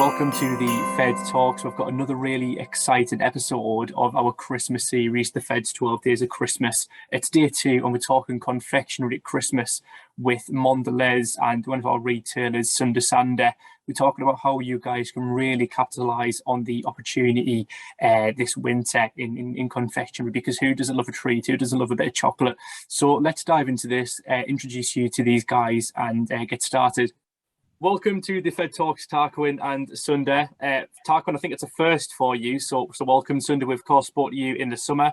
welcome to the Fed Talks. We've got another really exciting episode of our Christmas series, the Fed's 12 Days of Christmas. It's day 2, and we're talking confectionery at Christmas with Mondelez and one of our retailers, Sunder Sandher. We're talking about how you guys can really capitalize on the opportunity this winter in confectionery, because who doesn't love a treat? Who doesn't love a bit of chocolate? So let's dive into this, introduce you to these guys, and get started. Welcome to the Fed Talks, Tarquin and Sunder. Tarquin, I think it's a first for you, so welcome, Sunder. We've of course spoke to you in the summer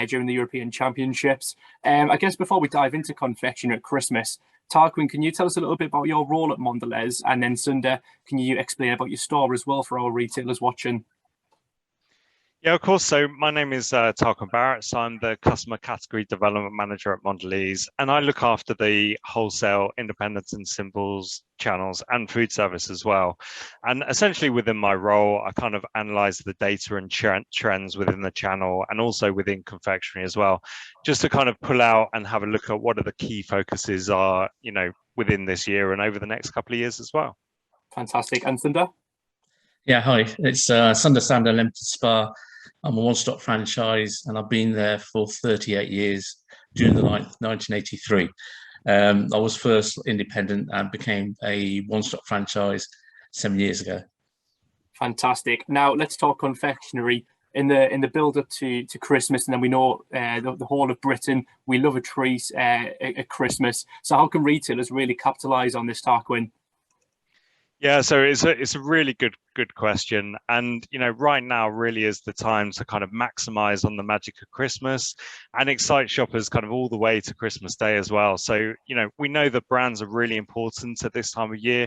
during the European Championships. I guess before we dive into confectionery at Christmas, Tarquin, can you tell us a little bit about your role at Mondelez? And then Sunder, can you explain about your store as well for our retailers watching? Yeah, of course. So my name is Tarquin Barrett. So I'm the Customer Category Development Manager at Mondelēz, and I look after the wholesale, independents and symbols channels and food service as well. And essentially within my role, I kind of analyze the data and trends within the channel and also within confectionery as well, just to kind of pull out and have a look at what are the key focuses are, within this year and over the next couple of years as well. Fantastic. And Sunder? Yeah, hi. It's Sunder Sandher Limited Spa. I'm a one-stop franchise, and I've been there for 38 years, June the 9th, 1983. I was first independent and became a one-stop franchise 7 years ago. Fantastic. Now let's talk confectionery. In the build-up to Christmas, and then we know the whole of Britain, we love a treat at Christmas. So how can retailers really capitalise on this, Tarquin? Yeah, so it's a really good question, and right now really is the time to kind of maximize on the magic of Christmas and excite shoppers kind of all the way to Christmas Day as well. So we know that brands are really important at this time of year.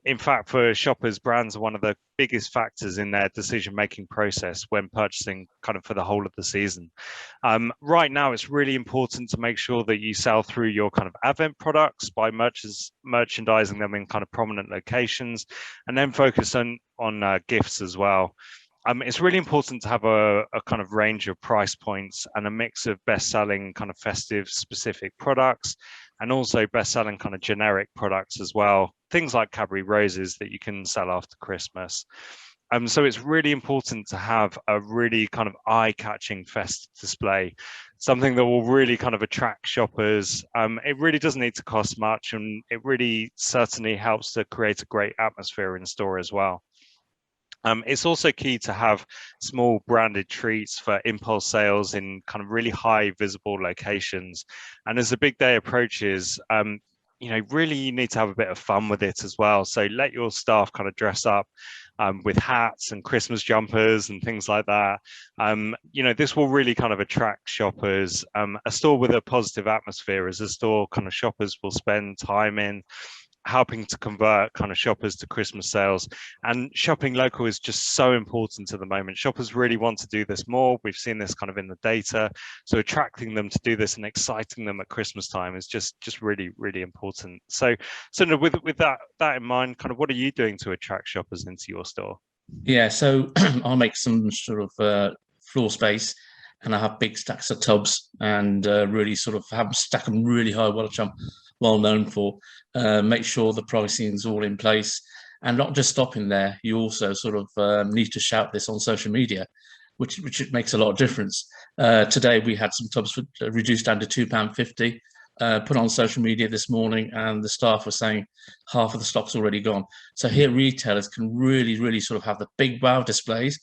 In fact, for shoppers, brands are one of the biggest factors in their decision-making process when purchasing kind of for the whole of the season. Right now, it's really important to make sure that you sell through your kind of Advent products by merchandising them in kind of prominent locations, and then focus on gifts as well. It's really important to have a kind of range of price points and a mix of best-selling kind of festive specific products and also best-selling kind of generic products as well. Things like Cadbury Roses that you can sell after Christmas. So it's really important to have a really kind of eye-catching festive display, something that will really kind of attract shoppers. It really doesn't need to cost much, and it really certainly helps to create a great atmosphere in store as well. It's also key to have small branded treats for impulse sales in kind of really high visible locations. And as the big day approaches, really you need to have a bit of fun with it as well. So let your staff kind of dress up with hats and Christmas jumpers and things like that. This will really kind of attract shoppers. A store with a positive atmosphere is a store kind of shoppers will spend time in, helping to convert kind of shoppers to Christmas sales. And shopping local is just so important at the moment. Shoppers really want to do this more. We've seen this kind of in the data. So attracting them to do this and exciting them at Christmas time is just really, really important. So with that in mind, kind of what are you doing to attract shoppers into your store? Yeah, so I'll make some sort of floor space, and I have big stacks of tubs, and really sort of stack them really high, which I'm well known for. Make sure the pricing is all in place, and not just stopping there. You also sort of need to shout this on social media, which makes a lot of difference. Today we had some tubs reduced down to £2.50. Put on social media this morning, and the staff were saying half of the stock's already gone. So here retailers can really sort of have the big wow displays.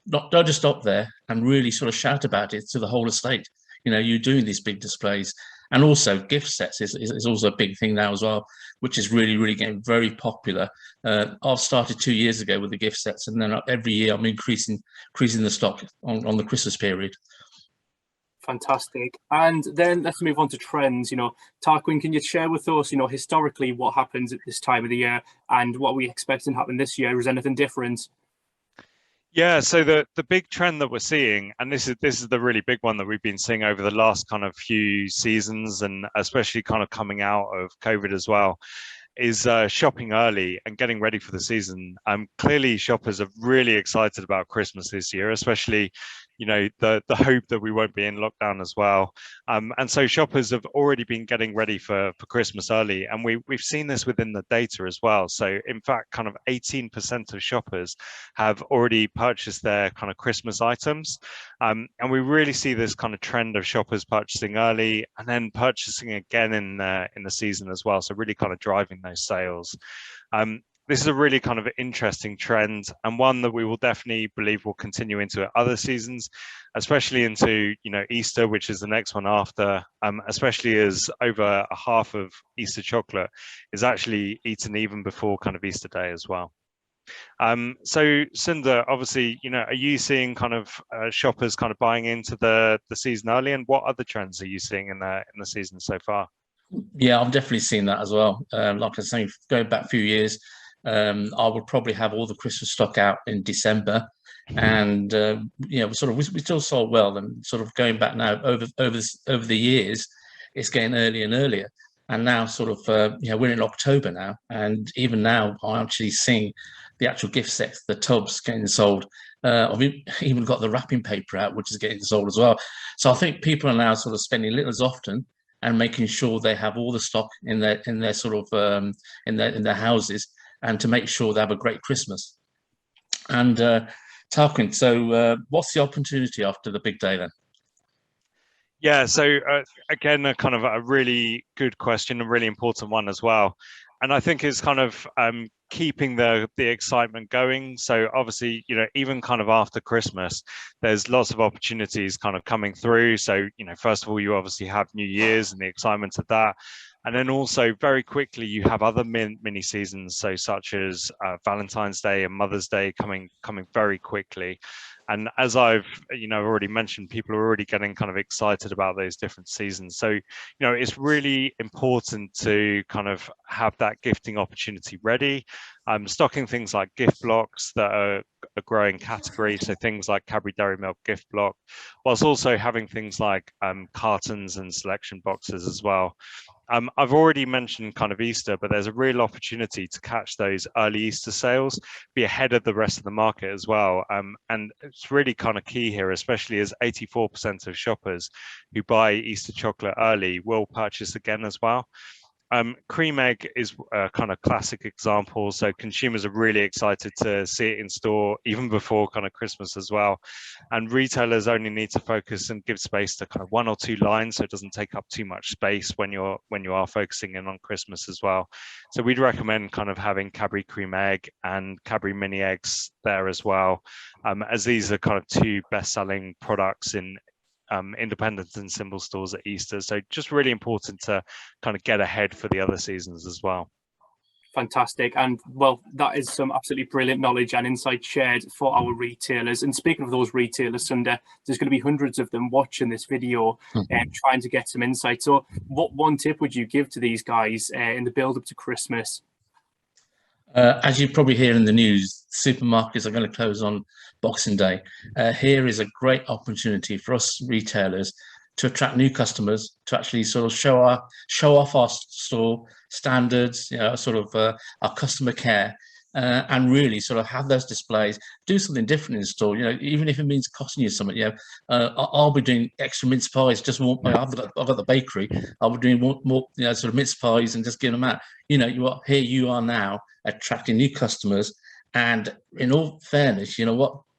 Don't just stop there and really sort of shout about it to the whole estate. You're doing these big displays. And also gift sets is also a big thing now as well, which is really getting very popular. I've started 2 years ago with the gift sets, and then every year I'm increasing the stock on the Christmas period. Fantastic. And then let's move on to trends. Tarquin, can you share with us, historically what happens at this time of the year and what we expecting to happen this year? Is anything different? Yeah, so the big trend that we're seeing, and this is the really big one that we've been seeing over the last kind of few seasons, and especially kind of coming out of COVID as well, is shopping early and getting ready for the season. Clearly shoppers are really excited about Christmas this year, especially the hope that we won't be in lockdown as well. And so shoppers have already been getting ready for Christmas early, and we've seen this within the data as well. So in fact, kind of 18% of shoppers have already purchased their kind of Christmas items. And we really see this kind of trend of shoppers purchasing early and then purchasing again in the season as well. So really kind of driving those sales. This is a really kind of interesting trend, and one that we will definitely believe will continue into other seasons, especially into Easter, which is the next one after, especially as over a half of Easter chocolate is actually eaten even before kind of Easter Day as well. So Sunder, obviously, are you seeing kind of shoppers kind of buying into the season early, and what other trends are you seeing in the season so far? Yeah, I've definitely seen that as well. Like I was saying, going back a few years, I would probably have all the Christmas stock out in December, and we still sold well. And sort of going back now over the years, it's getting earlier and earlier. And now sort of we're in October now, and even now I'm actually seeing the actual gift sets, the tubs getting sold. I've even got the wrapping paper out, which is getting sold as well. So I think people are now sort of spending a little as often and making sure they have all the stock in their sort of in their houses, and to make sure they have a great Christmas. And Tarquin, so what's the opportunity after the big day then? Yeah, so again, a kind of a really good question, a really important one as well. And I think it's kind of keeping the excitement going. So obviously, even kind of after Christmas, there's lots of opportunities kind of coming through. So, first of all, you obviously have New Year's and the excitement of that. And then also very quickly, you have other mini seasons, so such as Valentine's Day and Mother's Day coming very quickly. And as I've already mentioned, people are already getting kind of excited about those different seasons. So it's really important to kind of have that gifting opportunity ready. Stocking things like gift blocks that are a growing category, so things like Cadbury Dairy Milk gift block, whilst also having things like cartons and selection boxes as well. I've already mentioned kind of Easter, but there's a real opportunity to catch those early Easter sales, be ahead of the rest of the market as well. And it's really kind of key here, especially as 84% of shoppers who buy Easter chocolate early will purchase again as well. Cream egg is a kind of classic example. So consumers are really excited to see it in store even before kind of Christmas as well. And retailers only need to focus and give space to kind of 1 or 2 lines, so it doesn't take up too much space when you are focusing in on Christmas as well. So we'd recommend kind of having Cadbury cream egg and Cadbury mini eggs there as well, as these are kind of 2 best-selling products in independent and symbol stores at Easter. So just really important to kind of get ahead for the other seasons as well. Fantastic. And well, that is some absolutely brilliant knowledge and insight shared for our retailers. And speaking of those retailers, Sunder, there's going to be hundreds of them watching this video and trying to get some insight. So what one tip would you give to these guys in the build up to Christmas? As you probably hear in the news, supermarkets are going to close on Boxing Day. Here is a great opportunity for us retailers to attract new customers, to actually sort of show off our store standards, our customer care, and really sort of have those displays, do something different in the store. Even if it means costing you something. I'll be doing extra mince pies. I've got the bakery. I'll be doing more sort of mince pies and just giving them out. Here you are now attracting new customers, and in all fairness,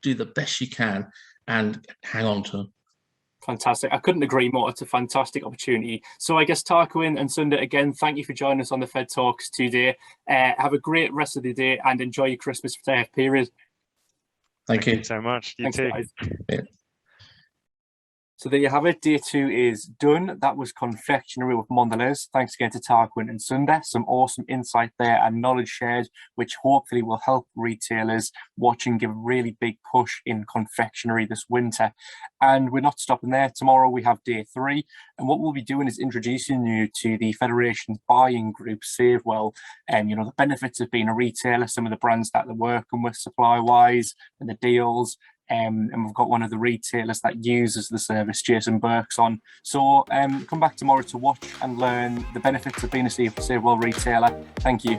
do the best you can and hang on to them. Fantastic. I couldn't agree more. It's a fantastic opportunity. So I guess Tarquin and Sunder, again, thank you for joining us on the Fed Talks today. Have a great rest of the day and enjoy your Christmas period. Thank you so much. You Thanks, too. Guys. Yeah. So there you have it. Day 2 is done. That was Confectionery with Mondelez. Thanks again to Tarquin and Sunder. Some awesome insight there and knowledge shared, which hopefully will help retailers watching give a really big push in confectionery this winter. And we're not stopping there. Tomorrow we have day 3. And what we'll be doing is introducing you to the Federation's buying group, Savewell, and the benefits of being a retailer, some of the brands that they're working with supply-wise and the deals. And we've got one of the retailers that uses the service, Jason Burke's on. So come back tomorrow to watch and learn the benefits of being a Savewell retailer. Thank you.